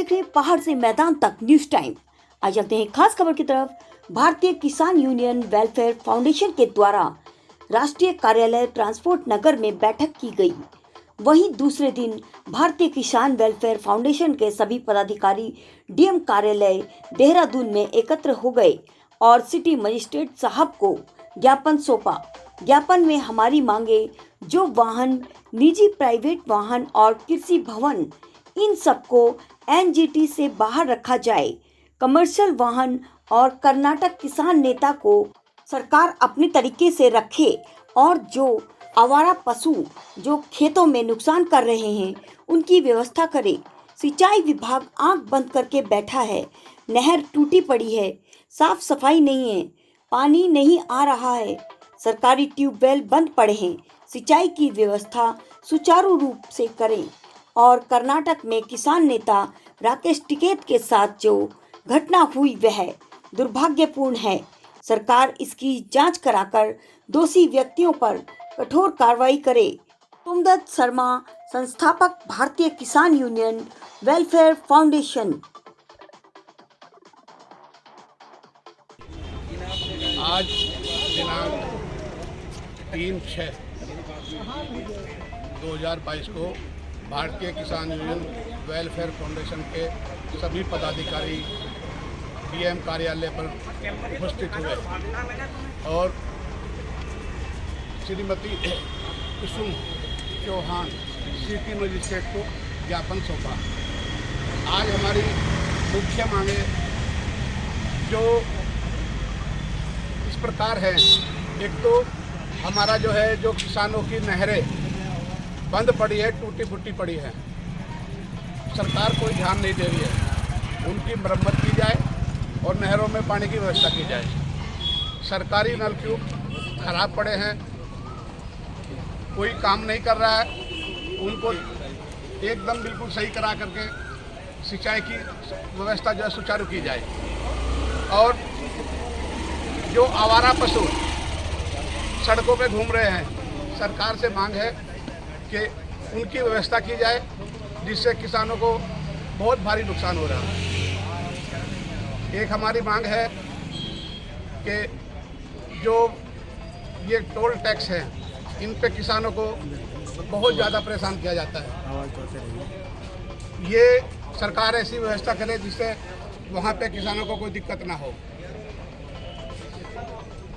देख रहे हैं पहाड़ से मैदान तक न्यूज टाइम। आज चलते हैं खास खबर की तरफ। भारतीय किसान यूनियन वेलफेयर फाउंडेशन के द्वारा राष्ट्रीय कार्यालय ट्रांसपोर्ट नगर में बैठक की गई। वहीं दूसरे दिन भारतीय किसान वेलफेयर फाउंडेशन के सभी पदाधिकारी डीएम कार्यालय देहरादून में एकत्र हो गए और सिटी मजिस्ट्रेट साहब को ज्ञापन सौंपा। ज्ञापन में हमारी मांगे, जो वाहन, निजी प्राइवेट वाहन और कृषि भवन, इन सबको एनजीटी से बाहर रखा जाए। कमर्शियल वाहन और कर्नाटक किसान नेता को सरकार अपने तरीके से रखे और जो आवारा पशु जो खेतों में नुकसान कर रहे हैं उनकी व्यवस्था करे। सिंचाई विभाग आंख बंद करके बैठा है। नहर टूटी पड़ी है, साफ सफाई नहीं है, पानी नहीं आ रहा है, सरकारी ट्यूबवेल बंद पड़े हैं। सिंचाई की व्यवस्था सुचारू रूप से करें। और कर्नाटक में किसान नेता राकेश टिकैत के साथ जो घटना हुई वह दुर्भाग्यपूर्ण है। सरकार इसकी जांच कराकर दोषी व्यक्तियों पर कठोर कार्रवाई करे। तुमदत्त शर्मा, संस्थापक, भारतीय किसान यूनियन वेलफेयर फाउंडेशन। आज दिनांक 3/6/2022 को भारतीय किसान यूनियन वेलफेयर फाउंडेशन के सभी पदाधिकारी डीएम कार्यालय पर उपस्थित हुए और श्रीमती कुसुम चौहान सिटी मजिस्ट्रेट को ज्ञापन सौंपा। आज हमारी मुख्य मांगे जो इस प्रकार है। एक तो हमारा जो है जो किसानों की नहरें बंद पड़ी है, टूटी फूटी पड़ी है, सरकार कोई ध्यान नहीं दे रही है। उनकी मरम्मत की जाए और नहरों में पानी की व्यवस्था की जाए। सरकारी नलकूप खराब पड़े हैं, कोई काम नहीं कर रहा है। उनको एकदम बिल्कुल सही करा करके सिंचाई की व्यवस्था जो है सुचारू की जाए। और जो आवारा पशु सड़कों पे घूम रहे हैं, सरकार से मांग है कि उनकी व्यवस्था की जाए, जिससे किसानों को बहुत भारी नुकसान हो रहा है। एक हमारी मांग है कि जो ये टोल टैक्स है, इन पे किसानों को बहुत ज़्यादा परेशान किया जाता है। ये सरकार ऐसी व्यवस्था करे जिससे वहाँ पे किसानों को कोई दिक्कत ना हो।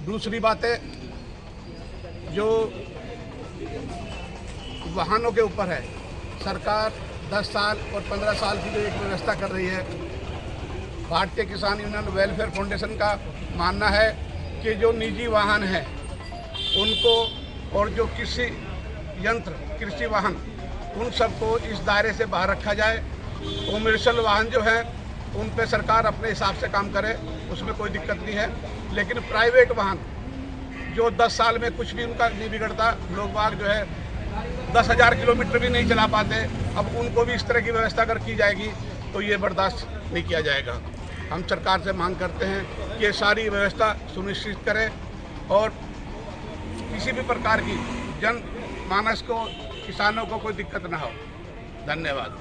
दूसरी बात है, जो वाहनों के ऊपर है, सरकार 10 साल और 15 साल की जो एक व्यवस्था कर रही है। भारतीय किसान यूनियन वेलफेयर फाउंडेशन का मानना है कि जो निजी वाहन है उनको और जो कृषि यंत्र, कृषि वाहन, उन सबको इस दायरे से बाहर रखा जाए। कॉमर्शियल वाहन जो है उन पे सरकार अपने हिसाब से काम करे, उसमें कोई दिक्कत नहीं है। लेकिन प्राइवेट वाहन जो 10 साल में कुछ भी उनका नहीं बिगड़ता, लोग बाग जो है 10,000 किलोमीटर भी नहीं चला पाते, अब उनको भी इस तरह की व्यवस्था अगर की जाएगी तो ये बर्दाश्त नहीं किया जाएगा। हम सरकार से मांग करते हैं कि ये सारी व्यवस्था सुनिश्चित करें और किसी भी प्रकार की जनमानस को, किसानों को कोई दिक्कत ना हो। धन्यवाद।